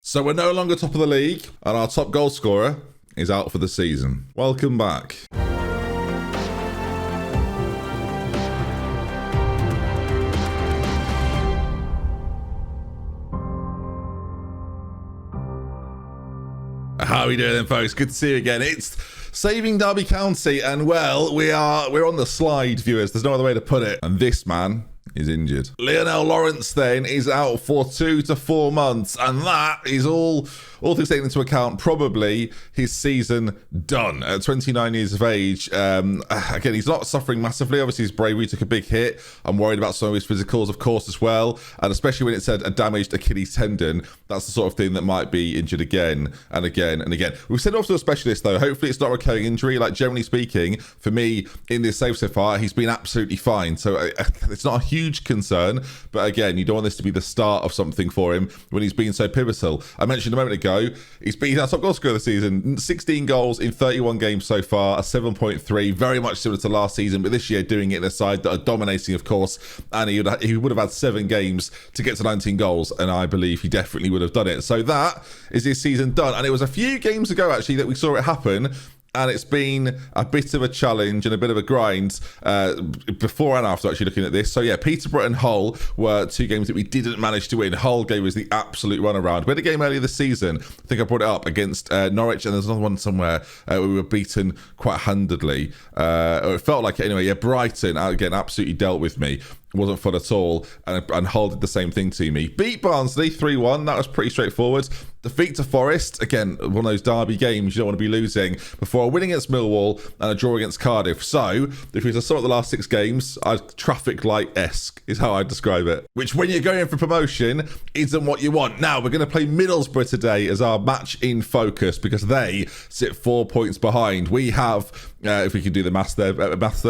So we're no longer top of the league, and our top goal scorer is out for the season. Welcome back. How are we doing then, folks? Good to see you again. It's Saving Derby County, and well, we're on the slide, viewers. There's no other way to put it. And this man is injured. Lionel Lawrence then is out for 2 to 4 months, and that is all things taken into account, probably his season done at 29 years of age. Again, he's not suffering massively. Obviously, his bravery took a big hit. I'm worried about some of his physicals, of course, as well, and especially when it said a damaged Achilles tendon. That's the sort of thing that might be injured again and again and again. We've sent off to a specialist, though. Hopefully it's not a recurring injury. Like, generally speaking, for me, in this save so far, he's been absolutely fine. So it's not a huge concern, but again, you don't want this to be the start of something for him when he's been so pivotal. I mentioned a moment ago, he's been our top goal scorer this season. 16 goals in 31 games so far, a 7.3, very much similar to last season, but this year doing it in a side that are dominating, of course, and he would have had 7 games to get to 19 goals, and I believe he definitely would have done it. So that is his season done, and it was a few games ago, actually, that we saw it happen. And it's been a bit of a challenge and a bit of a grind before and after actually looking at this. So yeah, Peterborough and Hull were 2 games that we didn't manage to win. Hull gave us the absolute runaround. We had a game earlier this season, I think I brought it up, against Norwich, and there's another one somewhere where we were beaten quite handedly. Or it felt like it anyway. Yeah, Brighton, again, absolutely dealt with me. Wasn't fun at all, and Hull did the same thing to me. Beat Barnsley 3-1, that was pretty straightforward. Defeat to Forest, again, one of those derby games you don't want to be losing, before a win against Millwall and a draw against Cardiff. So, if we were to sum up the last 6 games, traffic light-esque is how I'd describe it. Which, when you're going for promotion, isn't what you want. Now, we're going to play Middlesbrough today as our match in focus, because they sit 4 points behind. We have, if we can do the maths there,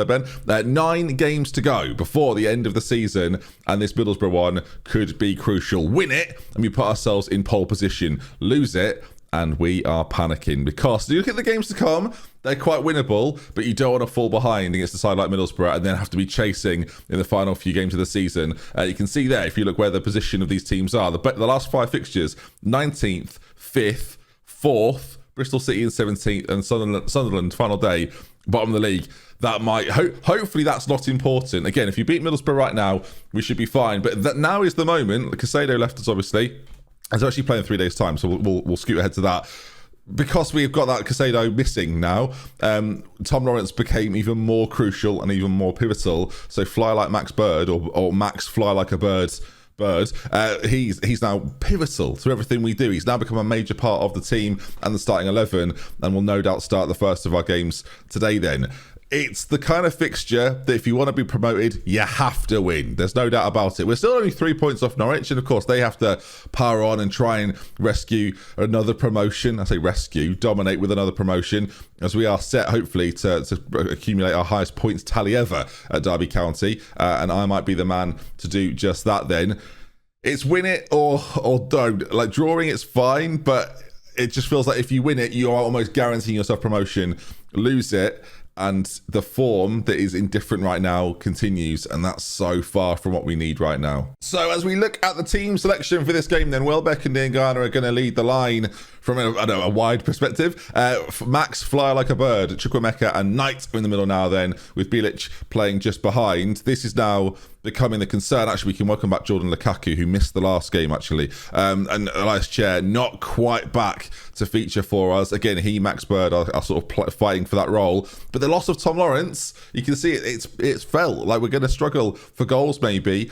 Ben, 9 games to go before the end of the season, and this Middlesbrough one could be crucial. Win it, and we put ourselves in pole position. Lose it, and we are panicking, because you look at the games to come, they're quite winnable, but you don't want to fall behind against a side like Middlesbrough and then have to be chasing in the final few games of the season. You can see there, if you look where the position of these teams are, the last 5 fixtures: 19th, 5th, 4th, Bristol City in 17th, and Sunderland final day, bottom of the league. That might, hopefully that's not important. Again, if you beat Middlesbrough right now, we should be fine. But that now is the moment. Casado left us, obviously. He's actually playing in 3 days' time, so we'll scoot ahead to that. Because we've got that Casado missing now, Tom Lawrence became even more crucial and even more pivotal. So fly like Max Bird, or Max fly like a bird. He's now pivotal to everything we do. He's now become a major part of the team and the starting 11, and will no doubt start the first of our games today then. It's the kind of fixture that if you want to be promoted, you have to win. There's no doubt about it. We're still only 3 points off Norwich, and of course they have to power on and try and rescue another promotion. I say rescue, dominate with another promotion, as we are set, hopefully, to accumulate our highest points tally ever at Derby County, and I might be the man to do just that then. It's win it or don't. Like, drawing it's fine, but it just feels like if you win it, you are almost guaranteeing yourself promotion. Lose it, and the form that is indifferent right now continues, and that's so far from what we need right now. So as we look at the team selection for this game, then Welbeck and Diangana are going to lead the line from a wide perspective. Max fly like a bird, Chukwuemeka and Knight are in the middle now then, with Bilic playing just behind. This is now becoming the concern. Actually, we can welcome back Jordan Lukaku, who missed the last game, actually. And Elias Chair not quite back to feature for us. Again, Max Bird are sort of fighting for that role. But the loss of Tom Lawrence, you can see it's felt like we're going to struggle for goals, maybe.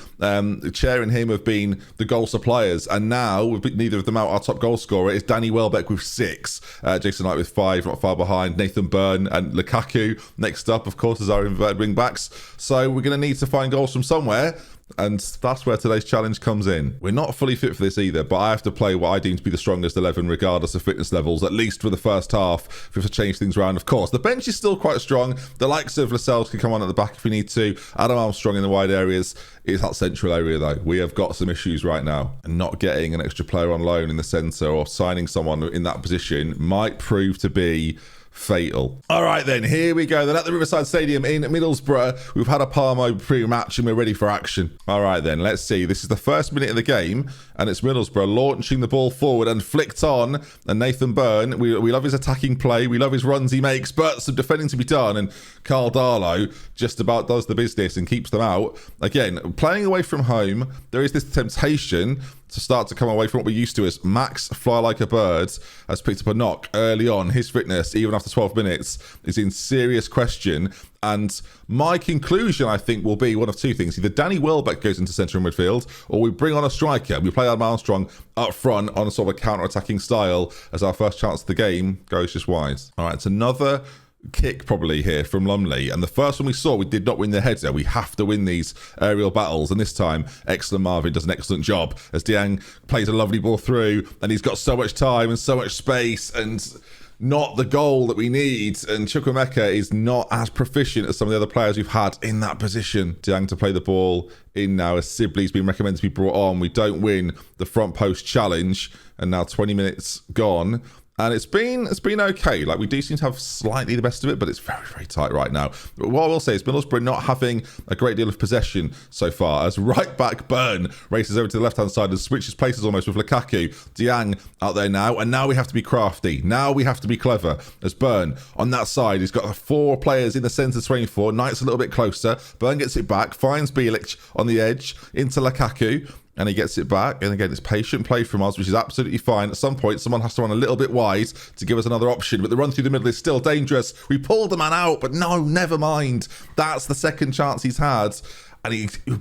Chair and him have been the goal suppliers, and now, with neither of them out, our top goal scorer is Danny Welbeck with 6, Jason Knight with 5, not far behind, Nathan Byrne and Lukaku next up, of course, as our inverted wing backs. So we're going to need to find goals from somewhere, and that's where today's challenge comes in. We're not fully fit for this either, but I have to play what I deem to be the strongest 11 regardless of fitness levels, at least for the first half, if we have to change things around. Of course, the bench is still quite strong. The likes of Lascelles can come on at the back if we need to. Adam Armstrong in the wide areas. It's that central area, though. We have got some issues right now, and not getting an extra player on loan in the centre or signing someone in that position might prove to be fatal. All right, then, here we go. Then at the Riverside Stadium in Middlesbrough, we've had a Palmo pre-match and we're ready for action. All right, then, let's see. This is the first minute of the game, and it's Middlesbrough launching the ball forward and flicked on. And Nathan Byrne, we love his attacking play. We love his runs he makes, but some defending to be done. And Carl Darlow just about does the business and keeps them out. Again, playing away from home, there is this temptation to start to come away from what we're used to as Max fly like a bird has picked up a knock early on. His fitness, even after 12 minutes, is in serious question. And my conclusion, I think, will be one of two things. Either Danny Welbeck goes into centre and midfield, or we bring on a striker. We play Adam Armstrong up front on a sort of a counter-attacking style as our first chance of the game goes just wide. All right, it's another kick probably here from Lumley, and the first one we saw, we did not win the header. We have to win these aerial battles, and this time excellent Marvin does an excellent job as Diang plays a lovely ball through, and he's got so much time and so much space and not the goal that we need. And Chukwuemeka is not as proficient as some of the other players we've had in that position. Diang to play the ball in now as Sibley's been recommended to be brought on. We don't win the front post challenge, and now 20 minutes gone. And it's been okay. Like, we do seem to have slightly the best of it, but it's very, very tight right now. But what I will say is Middlesbrough not having a great deal of possession so far, as right back Byrne races over to the left-hand side and switches places almost with Lukaku. Diang out there now, and now we have to be crafty. Now we have to be clever, as Byrne on that side, he's got 4 players in the centre training for. Knight's a little bit closer. Byrne gets it back, finds Bielik on the edge into Lukaku, and he gets it back. And again, it's patient play from us, which is absolutely fine. At some point, someone has to run a little bit wide to give us another option. But the run through the middle is still dangerous. We pulled the man out, but no, never mind. That's the second chance he's had. And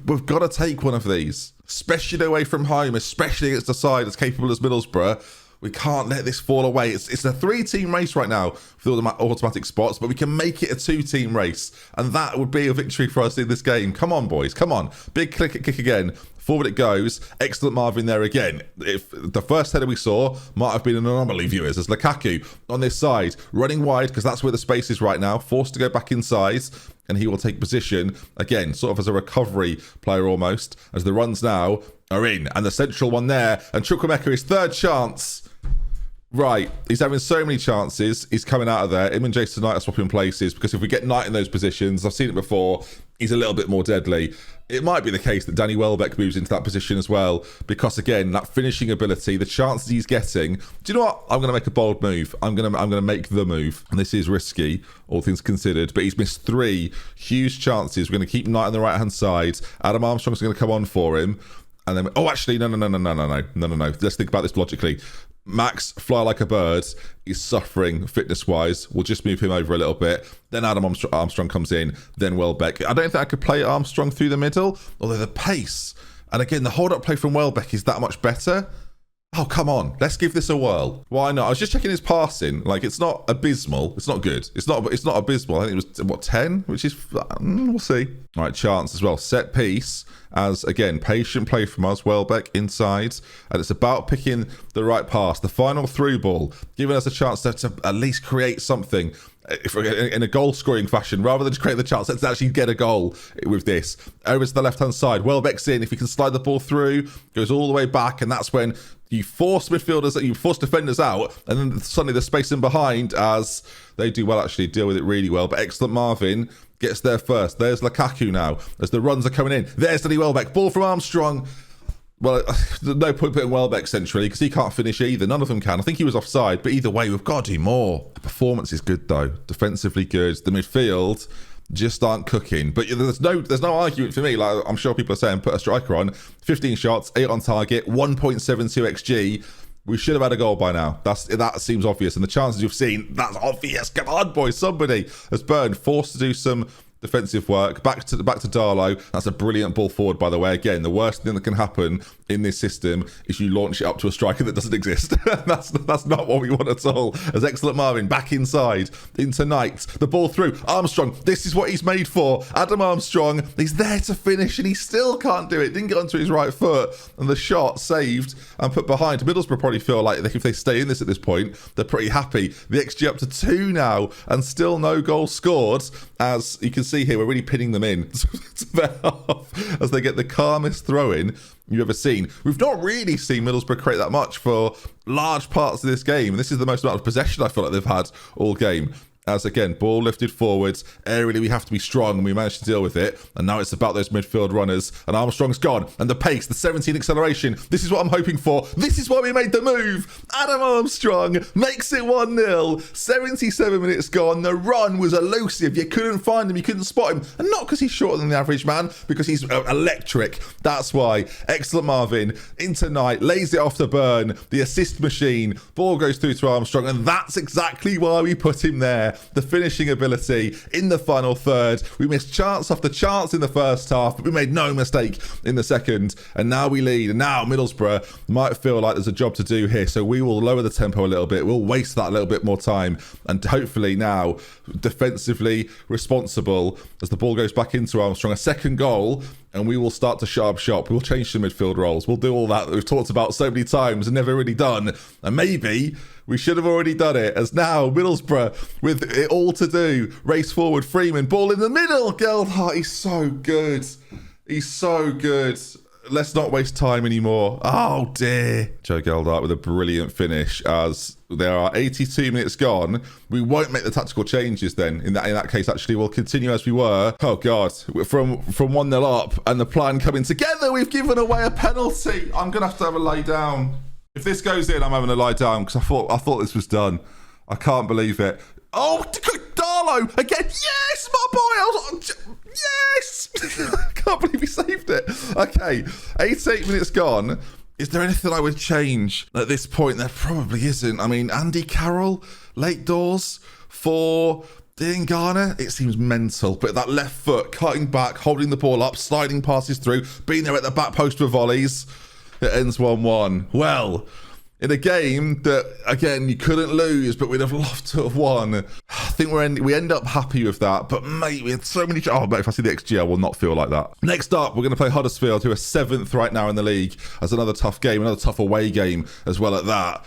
we've got to take one of these, especially away from home, especially against a side as capable as Middlesbrough. We can't let this fall away. It's a 3-team race right now for the automatic spots, but we can make it a 2-team race. And that would be a victory for us in this game. Come on, boys. Come on. Big kick again. Forward it goes. Excellent Marvin there again. If the first header we saw might have been an anomaly, viewers, as Lukaku on this side, running wide because that's where the space is right now, forced to go back inside, and he will take position, again, sort of as a recovery player almost, as the runs now are in. And the central one there, and Chukwuemeka, his third chance. Right, he's having so many chances. He's coming out of there. Him and Jason Knight are swapping places, because if we get Knight in those positions, I've seen it before, he's a little bit more deadly. It might be the case that Danny Welbeck moves into that position as well, because again, that finishing ability, the chances he's getting. Do you know what? I'm going to make a bold move. I'm going to make the move, and this is risky, all things considered. But he's missed 3 huge chances. We're going to keep Knight on the right hand side. Adam Armstrong's going to come on for him, and then actually no. Let's think about this logically. Max, fly like a bird, is suffering fitness-wise. We'll just move him over a little bit. Then Adam Armstrong comes in, then Welbeck. I don't think I could play Armstrong through the middle, although the pace, and again, the hold-up play from Welbeck is that much better. Oh, come on. Let's give this a whirl. Why not? I was just checking his passing. Like, it's not abysmal. It's not good. It's not abysmal. I think it was, 10? Which is, we'll see. All right, chance as well. Set piece as, again, patient play from us. Welbeck inside. And it's about picking the right pass. The final through ball, giving us a chance to at least create something in a goal-scoring fashion, rather than just create the chance. Let's actually get a goal with this. Over to the left-hand side. Welbeck's in. If he can slide the ball through, goes all the way back, and that's when you force midfielders, you force defenders out, and then suddenly the space in behind, as they do well, actually deal with it really well. But excellent Marvin gets there first. There's Lukaku now as the runs are coming in. There's Danny Welbeck. Ball from Armstrong. Well, no point putting Welbeck centrally because he can't finish either. None of them can. I think he was offside, but either way, we've got to do more. The performance is good though. Defensively good. The midfield just aren't cooking. But there's no argument for me. Like, I'm sure people are saying, put a striker on. 15 shots, 8 on target, 1.72 XG. We should have had a goal by now. That seems obvious. And the chances you've seen, that's obvious. Come on, boys. Somebody has Byrne forced to do some defensive work. Back to Darlow. That's a brilliant ball forward, by the way. Again, the worst thing that can happen in this system is you launch it up to a striker that doesn't exist. that's not what we want at all. As excellent Marvin back inside into Knight. The ball through. Armstrong. This is what he's made for. Adam Armstrong. He's there to finish and he still can't do it. Didn't get onto his right foot. And the shot saved and put behind. Middlesbrough probably feel like if they stay in this at this point, they're pretty happy. The XG up to 2 now and still no goal scored. As you can see here, we're really pinning them in to their half as they get the calmest throw in. you've ever seen. We've not really seen Middlesbrough create that much for large parts of this game. This is the most amount of possession I feel like they've had all game. As again, ball lifted forwards. Aerially, we have to be strong, and we managed to deal with it. And now it's about those midfield runners. And Armstrong's gone. And the pace, the 17 acceleration. This is what I'm hoping for. This is why we made the move. Adam Armstrong makes it 1-0. 77 minutes gone. The run was elusive. You couldn't find him. You couldn't spot him. And not because he's shorter than the average man, because he's electric. That's why. Excellent Marvin. Into Knight. Lays it off to Burn. The assist machine. Ball goes through to Armstrong. And that's exactly why we put him there. The finishing ability in the final third. We missed chance after chance in the first half, but we made no mistake in the second. And now we lead. And now Middlesbrough might feel like there's a job to do here. So we will lower the tempo a little bit. We'll waste that a little bit more time. And hopefully now, defensively responsible as the ball goes back into Armstrong. A second goal. And we will start to shut up shop. We'll change the midfield roles. We'll do all that we've talked about so many times and never really done. And maybe we should have already done it, as now Middlesbrough, with it all to do, race forward, Freeman, ball in the middle. Geldhart, he's so good. He's so good. Let's not waste time anymore. Oh dear. Joe Geldhart with a brilliant finish, as there are 82 minutes gone. We won't make the tactical changes then. In that case, actually, we'll continue as we were. Oh God, from 1-0 up and the plan coming together, we've given away a penalty. I'm gonna have a lay down. If this goes in, I'm having a lie down, because I thought this was done. I can't believe it. Oh, Darlow again. Yes, my boy. Yes. I can't believe he saved it. Okay, 88 minutes gone. Is there anything I would change at this point? There probably isn't. I mean, Andy Carroll, late doors for Dean Garner. It seems mental, but that left foot, cutting back, holding the ball up, sliding passes through, being there at the back post for volleys. It ends 1-1. Well, in a game that, again, you couldn't lose, but we'd have loved to have won. I think we end up happy with that. But, mate, we had so many... Oh, mate, if I see the XG, I will not feel like that. Next up, we're going to play Huddersfield, who are 7th right now in the league. That's another tough game, another tough away game as well at that.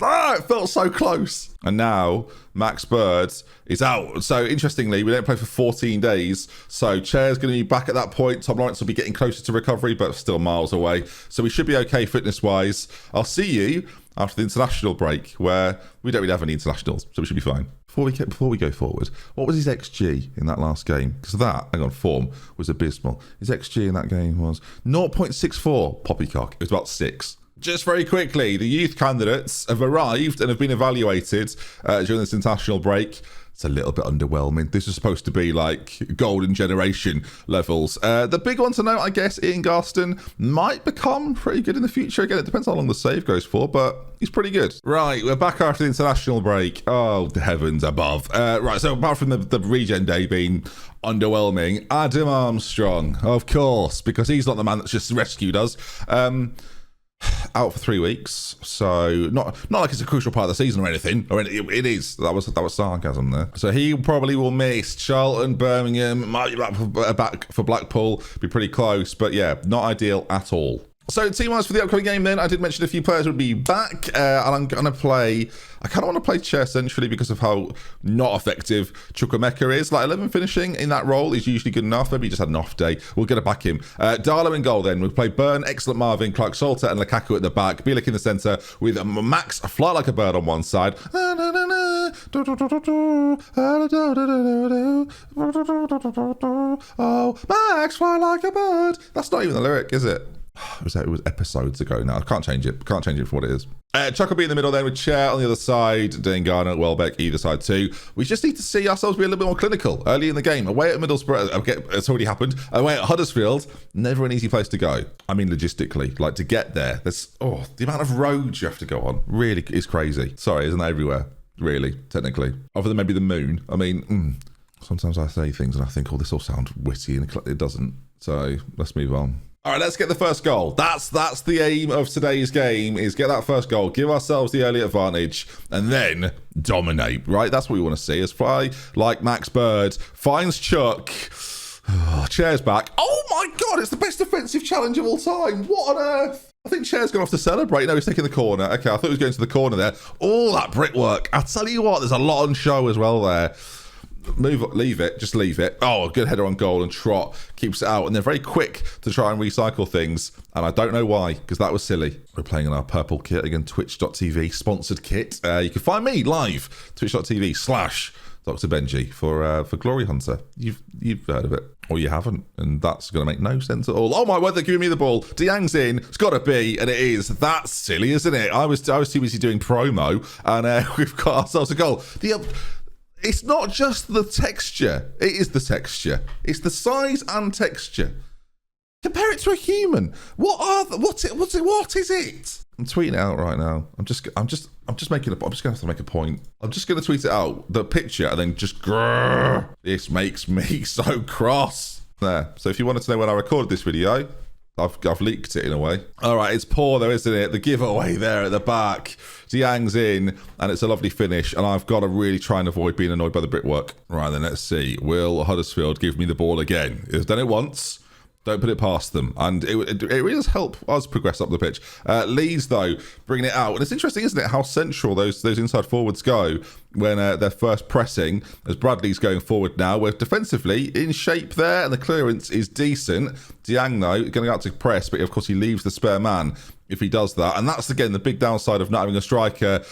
Ah, it felt so close. And now Max Bird is out. So interestingly, we don't play for 14 days. So Chair's going to be back at that point. Tom Lawrence will be getting closer to recovery, but still miles away. So we should be okay fitness-wise. I'll see you after the international break, where we don't really have any internationals, so we should be fine. Before we go forward, what was his XG in that last game? Because that, hang on, form was abysmal. His XG in that game was 0.64 poppycock. It was about 6. Just very quickly, the youth candidates have arrived and have been evaluated during this international break. It's a little bit underwhelming. This is supposed to be like golden generation levels. The big one to note, I guess, Ian Garston might become pretty good in the future. Again, it depends how long the save goes for, but he's pretty good. Right, we're back after the international break. Oh, the heavens above. Right, so apart from the regen day being underwhelming, Adam Armstrong, of course, because he's not the man that's just rescued us. Out for 3 weeks, so not like it's a crucial part of the season or anything. It is. That was sarcasm there. So he probably will miss Charlton, Birmingham, might be back for Blackpool. Be pretty close, but yeah, not ideal at all. So team-wise for the upcoming game then, I did mention a few players would be back, and I'm going to play... I kind of want to play Chair centrally because of how not effective Chukwuemeka is. Like 11 finishing in that role is usually good enough. Maybe he just had an off day. We'll get it back him. Darlow in goal then. We'll play Burn, excellent Marvin, Clark Salter and Lukaku at the back. Bielik in the centre with Max fly like a bird on one side. Oh, Max fly like a bird. That's not even the lyric, is it? It was episodes ago now. I can't change it. Can't change it for what it is. Chuck will be in the middle then with Chair on the other side. Dane Garner, Welbeck either side too. We just need to see ourselves be a little bit more clinical early in the game. Away at Middlesbrough, okay, it's already happened. Away at Huddersfield, never an easy place to go. I mean, logistically, like to get there, the amount of roads you have to go on really is crazy. Sorry, isn't that everywhere? Really, technically. Other than maybe the moon. I mean, sometimes I say things and I think, oh, this all sounds witty, and it doesn't. So let's move on. All right, let's get the first goal. That's the aim of today's game, is get that first goal, give ourselves the early advantage, and then dominate, right? That's what we want to see. As play like Max Bird finds Chuck. Chair's back. Oh my God, it's the best defensive challenge of all time. What on earth? I think Chair's gone off to celebrate. No, he's taking the corner. Okay, I thought he was going to the corner there. All that brickwork. I'll tell you what, there's a lot on show as well there. leave it, just leave it. Oh, a good header on goal, and Trot keeps it out. And they're very quick to try and recycle things. And I don't know why, because that was silly. We're playing in our purple kit, again, twitch.tv, sponsored kit. You can find me live, twitch.tv/DoctorBenjy for Glory Hunter. You've heard of it, or you haven't, and that's going to make no sense at all. Oh my word, they're giving me the ball. Diang's in. It's got to be, and it is. That's silly, isn't it? I was too busy doing promo, and we've got ourselves a goal. It's not just the texture. It is the texture. It's the size and texture. Compare it to a human. What is it? I'm tweeting it out right now. I'm just gonna have to make a point. I'm just gonna tweet it out, the picture, and then just grrr. This makes me so cross. There. So if you wanted to know when I recorded this video, I've leaked it in a way. All right, it's poor though, isn't it? The giveaway there at the back. Diang's in, and it's a lovely finish. And I've got to really try and avoid being annoyed by the brickwork. Right, then let's see. Will Huddersfield give me the ball again? They've done it once. Don't put it past them. And it really does help us progress up the pitch. Leeds, though, bringing it out. And it's interesting, isn't it, how central those inside forwards go when they're first pressing, as Bradley's going forward now. We're defensively in shape there, and the clearance is decent. Diang, though, going out to press, but of course he leaves the spare man if he does that. And that's, again, the big downside of not having a striker.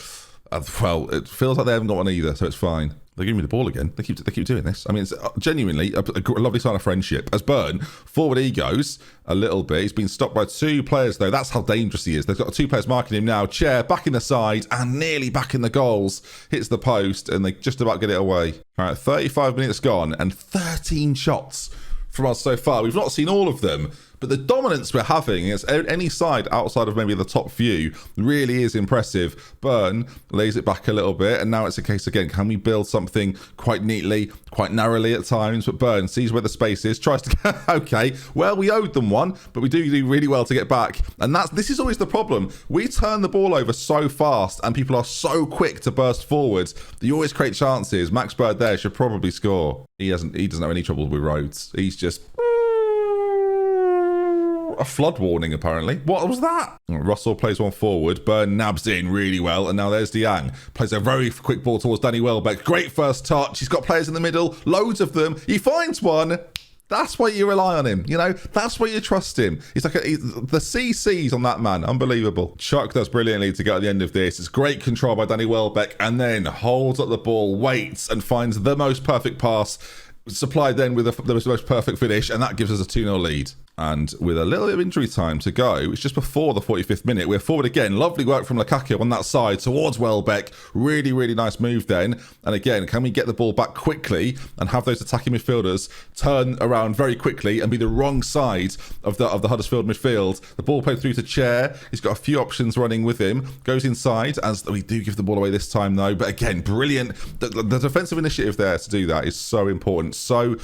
Well, it feels like they haven't got one either, so it's fine. They're giving me the ball again. They keep doing this. I mean, it's genuinely a lovely sign of friendship. As Burn, forward he goes a little bit. He's been stopped by two players, though. That's how dangerous he is. They've got two players marking him now. Chair back in the side and nearly back in the goals. Hits the post, and they just about get it away. All right, 35 minutes gone and 13 shots from us so far. We've not seen all of them, but the dominance we're having against any side outside of maybe the top few really is impressive. Burn lays it back a little bit, and now it's a case again, can we build something quite neatly, quite narrowly at times? But Burn sees where the space is, tries to okay, well, we owed them one, but we do really well to get back. And this is always the problem. We turn the ball over so fast, and people are so quick to burst forwards that you always create chances. Max Bird there should probably score. He doesn't have any trouble with Rhodes. He's just a flood warning, apparently. What was that? Russell plays one forward. Burn nabs in really well. And now there's Diang. Plays a very quick ball towards Danny Welbeck. Great first touch. He's got players in the middle. Loads of them. He finds one. That's why you rely on him. You know, that's why you trust him. He's like the CCs on that man. Unbelievable. Chuck does brilliantly to get at the end of this. It's great control by Danny Welbeck, and then holds up the ball, waits, and finds the most perfect pass. Supplied then with the most perfect finish, and that gives us a 2-0 lead. And with a little bit of injury time to go, it's just before the 45th minute. We're forward again. Lovely work from Lukaku on that side towards Welbeck. Really, really nice move then. And again, can we get the ball back quickly and have those attacking midfielders turn around very quickly and be the wrong side of the Huddersfield midfield? The ball played through to Chair. He's got a few options running with him. Goes inside, as we do give the ball away this time though. But again, brilliant. The defensive initiative there to do that is so important. So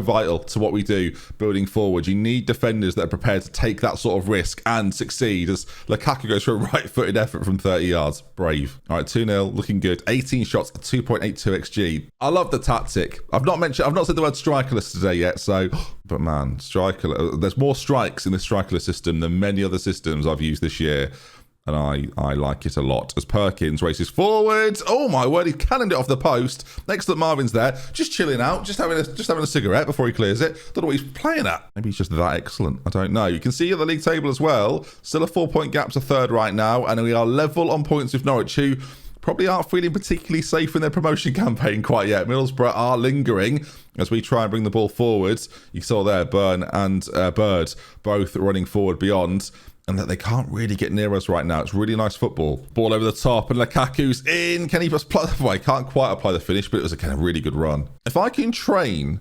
vital to what we do building forward. You need defenders that are prepared to take that sort of risk and succeed, as Lukaku goes for a right-footed effort from 30 yards. Brave. All right, 2-0, looking good. 18 shots, 2.82 XG. I love the tactic. I've not said the word strikerless today yet, so but man, there's more strikes in this strikerless system than many other systems I've used this year. And I like it a lot. As Perkins races forward. Oh my word, he cannoned it off the post. Next up, Marvin's there, just chilling out, just having a cigarette before he clears it. Don't know what he's playing at. Maybe he's just that excellent. I don't know. You can see at the league table as well, still a 4-point gap to third right now, and we are level on points with Norwich, who probably aren't feeling particularly safe in their promotion campaign quite yet. Middlesbrough are lingering as we try and bring the ball forwards. You saw there, Burn and Bird both running forward beyond, and that they can't really get near us right now. It's really nice football. Ball over the top, and Lukaku's in. Can he just apply? Well, he can't quite apply the finish, but it was a really good run. If I can train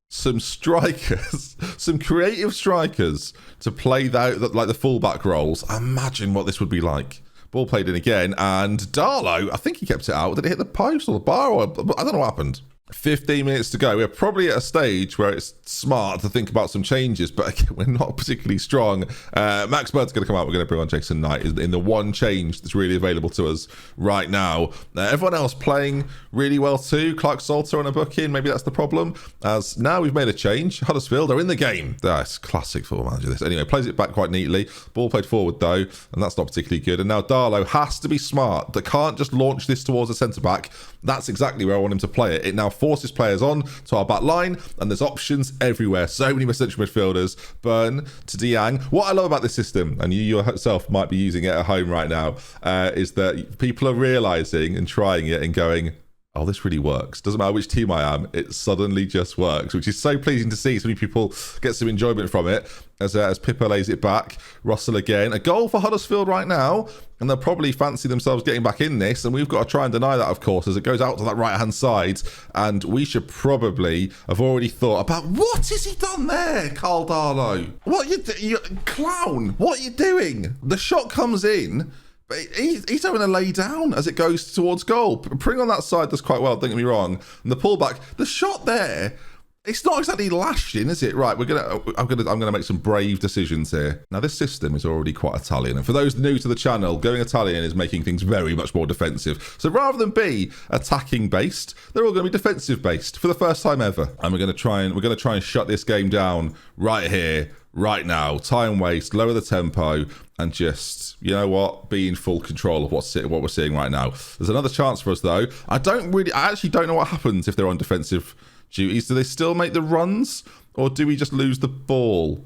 some strikers, some creative strikers to play that like the fullback roles, imagine what this would be like. Ball played in again, and Darlow, I think he kept it out. Did it hit the post or the bar? I don't know what happened. 15 minutes to go. We're probably at a stage where it's smart to think about some changes, but again, we're not particularly strong. Max Bird's going to come out. We're going to bring on Jason Knight in the one change that's really available to us right now. Everyone else playing really well too. Clark Salter on a booking. Maybe that's the problem. As now we've made a change. Huddersfield are in the game. That's classic Football Manager this. Anyway, plays it back quite neatly. Ball played forward though, and that's not particularly good. And now Darlow has to be smart. They can't just launch this towards a centre-back. That's exactly where I want him to play it. It now forces players on to our back line, and there's options everywhere. So many central midfielders. Burn to Diang. What I love about this system, and you yourself might be using it at home right now, is that people are realizing and trying it and going, oh, this really works. Doesn't matter which team I am, it suddenly just works, which is so pleasing to see. So many people get some enjoyment from it as Pippa lays it back. Russell again. A goal for Huddersfield right now, and they'll probably fancy themselves getting back in this, and we've got to try and deny that, of course, as it goes out to that right-hand side, and we should probably have already thought about, what has he done there, Carl Darlow? What you clown, what are you doing? The shot comes in, but he's having to lay down as it goes towards goal. Pring on that side does quite well, don't get me wrong. And the pullback, the shot there, it's not exactly lashed in, is it? Right, I'm gonna make some brave decisions here. Now, this system is already quite Italian, and for those new to the channel, going Italian is making things very much more defensive. So rather than be attacking based, they're all going to be defensive based for the first time ever. And we're going to try and shut this game down right here, right now. Time waste, lower the tempo, and just, you know what, be in full control of what we're seeing right now. There's another chance for us though. I actually don't know what happens if they're on defensive duties. Do they still make the runs, or do we just lose the ball?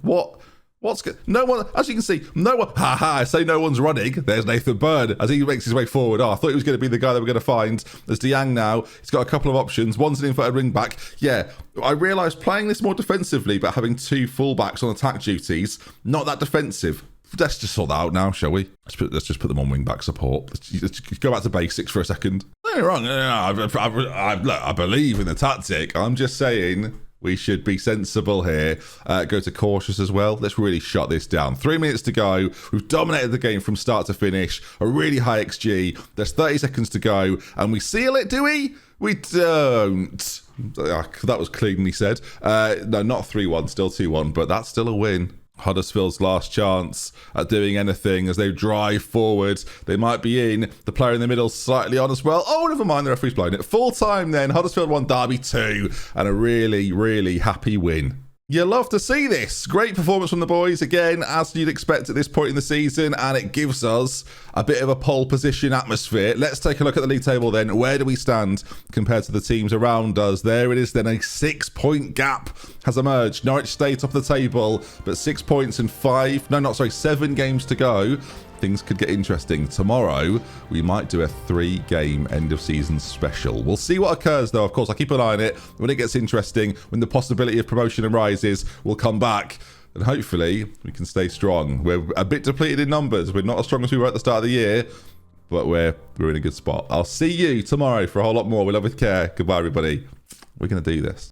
What's good? No one, as you can see, no one. I say no one's running. There's Nathan Bird as he makes his way forward. Oh, I thought he was going to be the guy that we're going to find. There's Diang now. He's got a couple of options. One's an inverted ring back. Yeah, I realised playing this more defensively, but having two fullbacks on attack duties, not that defensive. Let's just sort that out now, shall we? Let's just put them on wing-back support. Let's go back to basics for a second. No, you're wrong. I believe in the tactic. I'm just saying we should be sensible here. Go to cautious as well. Let's really shut this down. 3 minutes to go. We've dominated the game from start to finish. A really high XG. There's 30 seconds to go. And we seal it, do we? We don't. That was cleanly said. No, not 3-1. Still 2-1. But that's still a win. Huddersfield's last chance at doing anything as they drive forward. They might be in. The player in the middle slightly on as well. Oh, never mind. The referee's blown it. Full time then. Huddersfield 1, Derby 2. And a really, really happy win. You love to see this. Great performance from the boys, again, as you'd expect at this point in the season, and it gives us a bit of a pole position atmosphere. Let's take a look at the league table then. Where do we stand compared to the teams around us? There it is then. A 6-point gap has emerged. Norwich stay top of the table, but 6 points and 7 games to go. Things could get interesting. Tomorrow, we might do a 3-game end-of-season special. We'll see what occurs, though. Of course, I'll keep an eye on it. When it gets interesting, when the possibility of promotion arises, we'll come back. And hopefully, we can stay strong. We're a bit depleted in numbers. We're not as strong as we were at the start of the year, but we're in a good spot. I'll see you tomorrow for a whole lot more. We love with care. Goodbye, everybody. We're going to do this.